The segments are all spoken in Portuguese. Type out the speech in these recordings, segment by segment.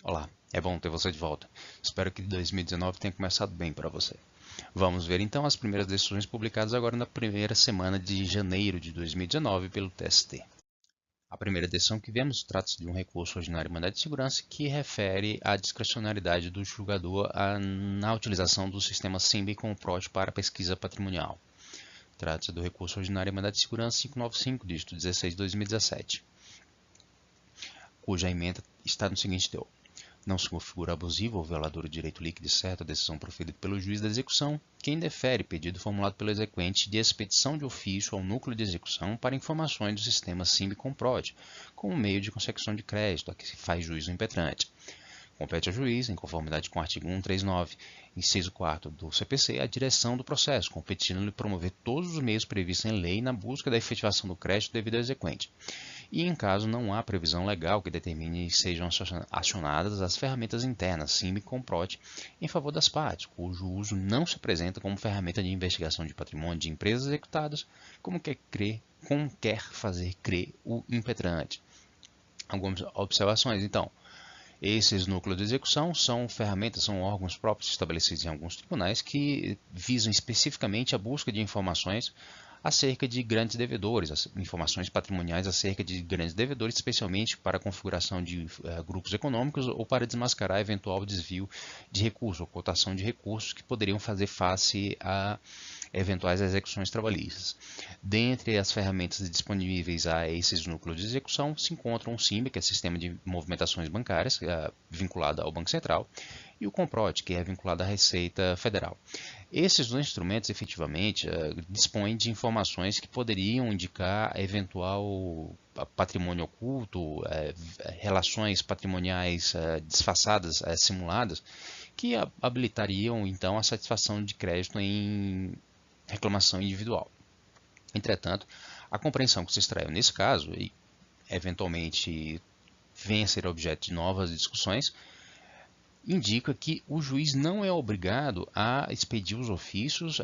Olá, é bom ter você de volta. Espero que 2019 tenha começado bem para você. Vamos ver então as primeiras decisões publicadas agora na primeira semana de janeiro de 2019 pelo TST. A primeira decisão que vemos trata-se de um recurso ordinário em mandado de segurança que refere à discricionariedade do julgador na utilização do sistema SIMB com o PROT para pesquisa patrimonial. Trata-se do recurso ordinário em mandado de segurança 595, dígito 16/2017, cuja emenda está no seguinte teor. Não se configura abusivo ou violador do direito líquido e certo a decisão proferida pelo juiz da execução, quem defere pedido formulado pelo exequente de expedição de ofício ao núcleo de execução para informações do sistema SIMB-COMPROD, como meio de consecução de crédito a que se faz juízo impetrante. Compete ao juiz, em conformidade com o artigo 139, inciso 4 do CPC, a direção do processo, competindo-lhe promover todos os meios previstos em lei na busca da efetivação do crédito devido ao exequente. E em caso não há previsão legal que determine sejam acionadas as ferramentas internas SIMB e COMPROT em favor das partes, cujo uso não se apresenta como ferramenta de investigação de patrimônio de empresas executadas, como quer fazer crer o impetrante. Algumas observações, então. Esses núcleos de execução são ferramentas, são órgãos próprios estabelecidos em alguns tribunais que visam especificamente a busca de informações acerca de grandes devedores, informações patrimoniais acerca de grandes devedores, especialmente para a configuração de grupos econômicos ou para desmascarar eventual desvio de recursos ou cotação de recursos que poderiam fazer face a eventuais execuções trabalhistas. Dentre as ferramentas disponíveis a esses núcleos de execução se encontram o SIMB, que é o Sistema de Movimentações Bancárias, vinculado ao Banco Central, e o COMPROT, que é vinculado à Receita Federal. Esses dois instrumentos, efetivamente, dispõem de informações que poderiam indicar eventual patrimônio oculto, relações patrimoniais disfarçadas, simuladas, que habilitariam, então, a satisfação de crédito em reclamação individual. Entretanto, a compreensão que se extraiu nesse caso, e eventualmente venha a ser objeto de novas discussões, indica que o juiz não é obrigado a expedir os ofícios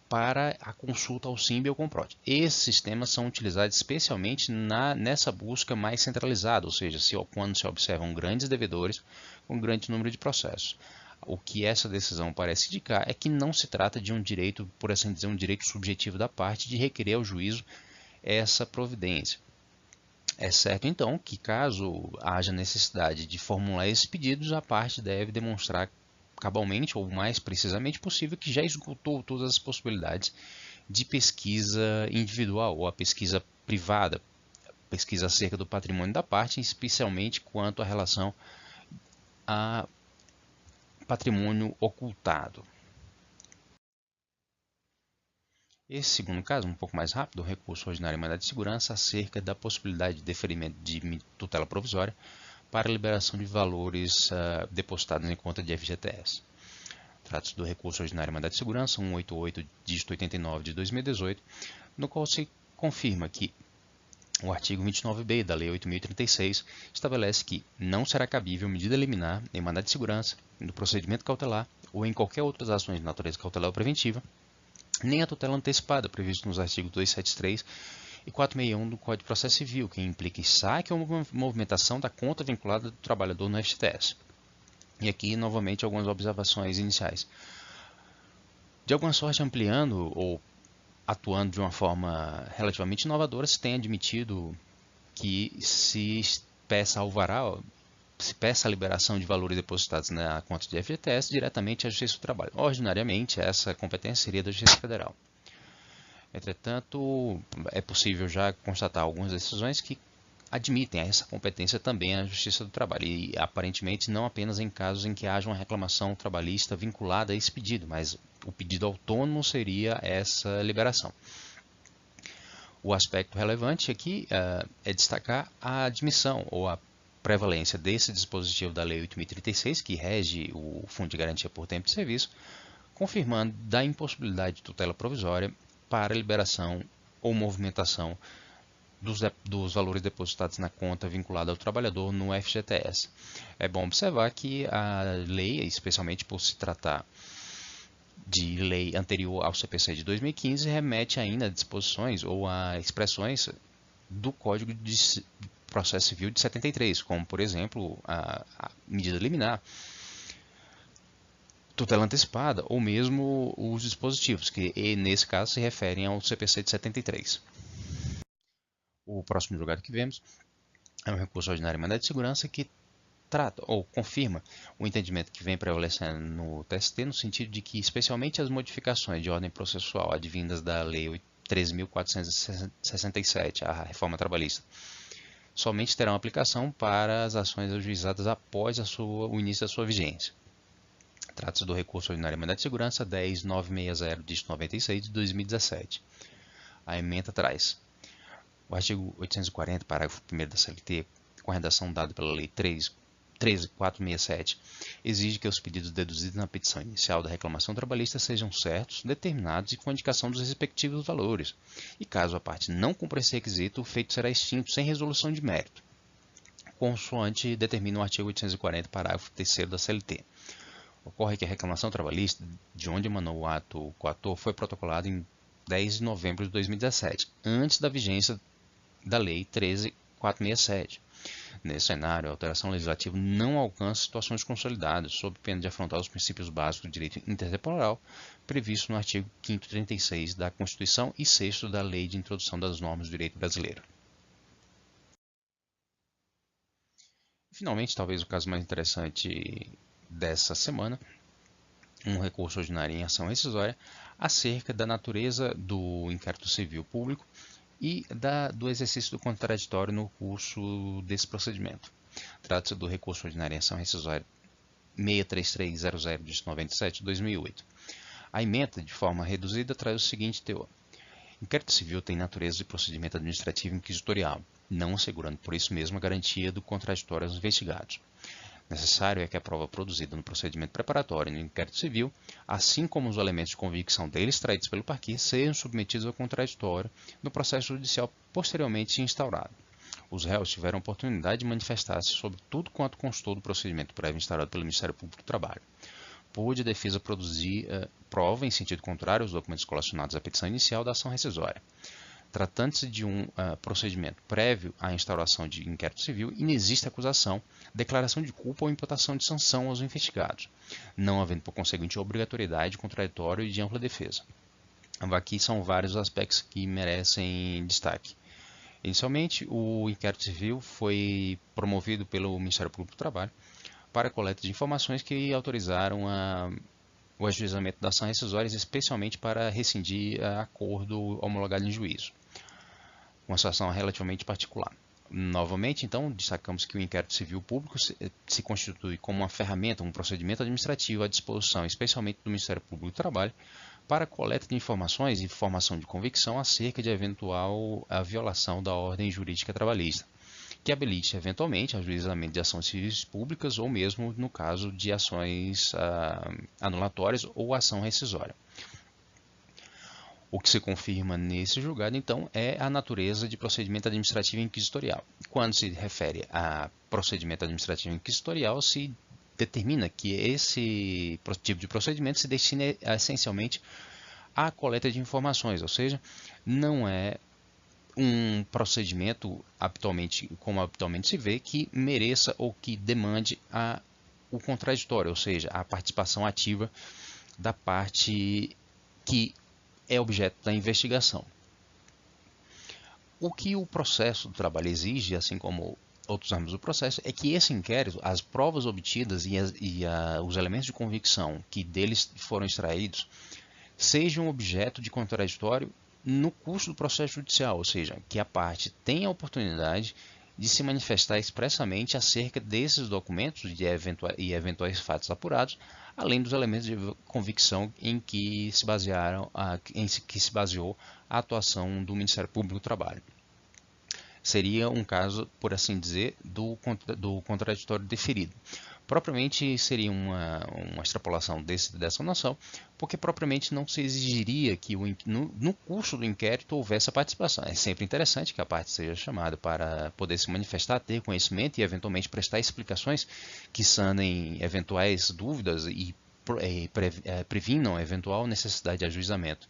para a consulta ao SIMB ou COMPROT. Esses sistemas são utilizados especialmente nessa busca mais centralizada, ou seja, quando se observam grandes devedores com grande número de processos. O que essa decisão parece indicar é que não se trata de um direito, por assim dizer, um direito subjetivo da parte de requerer ao juízo essa providência. É certo, então, que caso haja necessidade de formular esses pedidos, a parte deve demonstrar cabalmente ou mais precisamente possível que já esgotou todas as possibilidades de pesquisa individual ou a pesquisa privada, pesquisa acerca do patrimônio da parte, especialmente quanto à relação a patrimônio ocultado. Esse segundo caso, um pouco mais rápido, o recurso ordinário em mandado de segurança acerca da possibilidade de deferimento de tutela provisória para a liberação de valores depositados em conta de FGTS. Trata-se do recurso ordinário em mandado de segurança 188, dígito 89 de 2018, no qual se confirma que o artigo 29b da Lei 8.036 estabelece que não será cabível medida liminar em mandado de segurança, no procedimento cautelar ou em qualquer outras ações de natureza cautelar ou preventiva, nem a tutela antecipada prevista nos artigos 273 e 461 do Código de Processo Civil, que implica saque ou movimentação da conta vinculada do trabalhador no FGTS. E aqui, novamente, algumas observações iniciais. De alguma sorte, ampliando ou atuando de uma forma relativamente inovadora, se tem admitido que se peça alvará, se peça a liberação de valores depositados na conta de FGTS diretamente à Justiça do Trabalho. Ordinariamente, essa competência seria da Justiça Federal. Entretanto, é possível já constatar algumas decisões que admitem essa competência também à Justiça do Trabalho, e aparentemente não apenas em casos em que haja uma reclamação trabalhista vinculada a esse pedido, mas o pedido autônomo seria essa liberação. O aspecto relevante aqui é destacar a admissão ou a prevalência desse dispositivo da Lei 8.036, que rege o Fundo de Garantia por Tempo de Serviço, confirmando da impossibilidade de tutela provisória para liberação ou movimentação dos valores depositados na conta vinculada ao trabalhador no FGTS. É bom observar que a lei, especialmente por se tratar de lei anterior ao CPC de 2015, remete ainda a disposições ou a expressões do Código processo civil de 73, como, por exemplo, a medida liminar, tutela antecipada ou mesmo os dispositivos, que nesse caso se referem ao CPC de 73. O próximo julgado que vemos é um recurso ordinário em mandado de segurança que trata ou confirma o entendimento que vem prevalecendo no TST, no sentido de que, especialmente as modificações de ordem processual advindas da Lei 13.467, a reforma trabalhista, somente terão aplicação para as ações ajuizadas após o início da sua vigência. Trata-se do recurso ordinário em mandado de segurança 10.960-96 de 2017. A ementa traz o artigo 840, parágrafo 1º da CLT, com a redação dada pela Lei 13.467, exige que os pedidos deduzidos na petição inicial da reclamação trabalhista sejam certos, determinados e com indicação dos respectivos valores. E caso a parte não cumpra esse requisito, o feito será extinto sem resolução de mérito, consoante determina o artigo 840, parágrafo 3º da CLT. Ocorre que a reclamação trabalhista, de onde emanou o ato coator, foi protocolada em 10 de novembro de 2017, antes da vigência da Lei 13.467. Nesse cenário, a alteração legislativa não alcança situações consolidadas, sob pena de afrontar os princípios básicos do direito intertemporal previsto no artigo 536 da Constituição e 6º da Lei de Introdução das Normas do Direito Brasileiro. Finalmente, talvez o caso mais interessante dessa semana, um recurso ordinário em ação rescisória acerca da natureza do inquérito civil público e do exercício do contraditório no curso desse procedimento. Trata-se do recurso ordinário em ação rescisória 63300 de 2008. A ementa, de forma reduzida, traz o seguinte teor. Inquérito civil tem natureza de procedimento administrativo inquisitorial, não assegurando por isso mesmo a garantia do contraditório aos investigados. Necessário é que a prova produzida no procedimento preparatório e no inquérito civil, assim como os elementos de convicção deles extraídos pelo parquet, sejam submetidos ao contraditório no processo judicial posteriormente instaurado. Os réus tiveram oportunidade de manifestar-se sobre tudo quanto constou do procedimento prévio instaurado pelo Ministério Público do Trabalho. Pôde a defesa produzir prova em sentido contrário aos documentos colacionados à petição inicial da ação rescisória. Tratando-se de um procedimento prévio à instauração de inquérito civil, inexiste acusação, declaração de culpa ou imputação de sanção aos investigados, não havendo por conseguinte obrigatoriedade, contraditório e de ampla defesa. Aqui são vários aspectos que merecem destaque. Inicialmente, o inquérito civil foi promovido pelo Ministério Público do Trabalho para a coleta de informações que autorizaram o ajuizamento da ação rescisória, especialmente para rescindir acordo homologado em juízo. Uma situação relativamente particular. Novamente, então, destacamos que o inquérito civil público se constitui como uma ferramenta, um procedimento administrativo à disposição, especialmente do Ministério Público do Trabalho, para a coleta de informações e formação de convicção acerca de eventual violação da ordem jurídica trabalhista, que habilite, eventualmente, ajuizamento de ações civis públicas ou mesmo, no caso, de ações anulatórias ou ação rescisória. O que se confirma nesse julgado, então, é a natureza de procedimento administrativo inquisitorial. Quando se refere a procedimento administrativo inquisitorial, se determina que esse tipo de procedimento se destina essencialmente à coleta de informações, ou seja, não é um procedimento, como habitualmente se vê, que mereça ou que demande o contraditório, ou seja, a participação ativa da parte que é objeto da investigação. O que o processo do trabalho exige, assim como outros âmbitos do processo, é que esse inquérito, as provas obtidas e os elementos de convicção que deles foram extraídos, sejam objeto de contraditório no curso do processo judicial, ou seja, que a parte tenha a oportunidade de se manifestar expressamente acerca desses documentos e eventuais fatos apurados, além dos elementos de convicção em que se baseou a atuação do Ministério Público do Trabalho. Seria um caso, por assim dizer, do contraditório deferido. Propriamente seria uma extrapolação dessa noção, porque propriamente não se exigiria que no curso do inquérito houvesse a participação. É sempre interessante que a parte seja chamada para poder se manifestar, ter conhecimento e eventualmente prestar explicações que sanem eventuais dúvidas e previnam a eventual necessidade de ajuizamento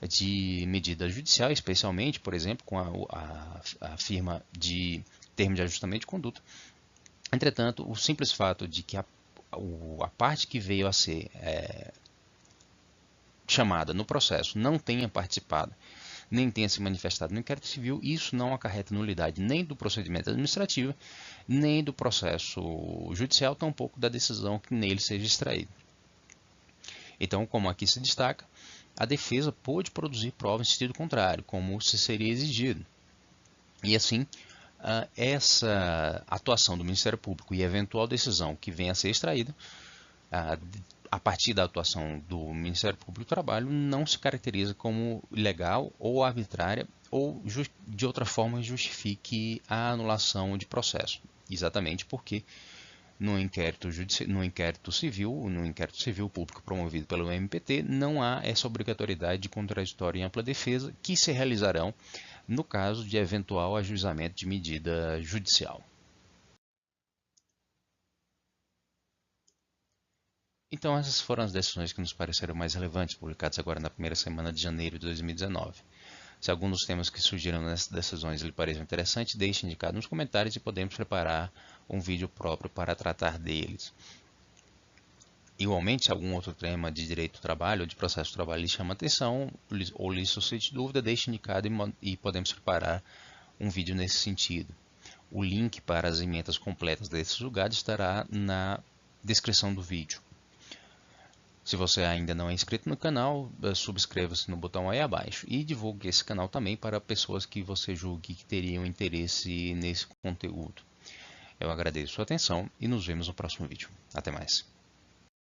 de medida judicial, especialmente, por exemplo, com a firma de termo de ajustamento de conduta. Entretanto, o simples fato de que a parte que veio a ser chamada no processo não tenha participado, nem tenha se manifestado no inquérito civil, isso não acarreta nulidade nem do procedimento administrativo, nem do processo judicial, tampouco da decisão que nele seja extraída. Então, como aqui se destaca, a defesa pôde produzir prova em sentido contrário, como se seria exigido. E assim, essa atuação do Ministério Público e eventual decisão que venha a ser extraída a partir da atuação do Ministério Público do Trabalho não se caracteriza como ilegal ou arbitrária ou de outra forma justifique a anulação de processo. Exatamente porque no inquérito civil público promovido pelo MPT, não há essa obrigatoriedade de contraditório e ampla defesa que se realizarão no caso de eventual ajuizamento de medida judicial. Então essas foram as decisões que nos pareceram mais relevantes, publicadas agora na primeira semana de janeiro de 2019. Se algum dos temas que surgiram nessas decisões lhe parecem interessantes, deixe indicado nos comentários e podemos preparar um vídeo próprio para tratar deles. Igualmente, se algum outro tema de direito do trabalho ou de processo de trabalho lhe chama atenção ou lhe suscite dúvida, deixe indicado e podemos preparar um vídeo nesse sentido. O link para as emendas completas desses julgados estará na descrição do vídeo. Se você ainda não é inscrito no canal, subscreva-se no botão aí abaixo e divulgue esse canal também para pessoas que você julgue que teriam interesse nesse conteúdo. Eu agradeço a sua atenção e nos vemos no próximo vídeo. Até mais.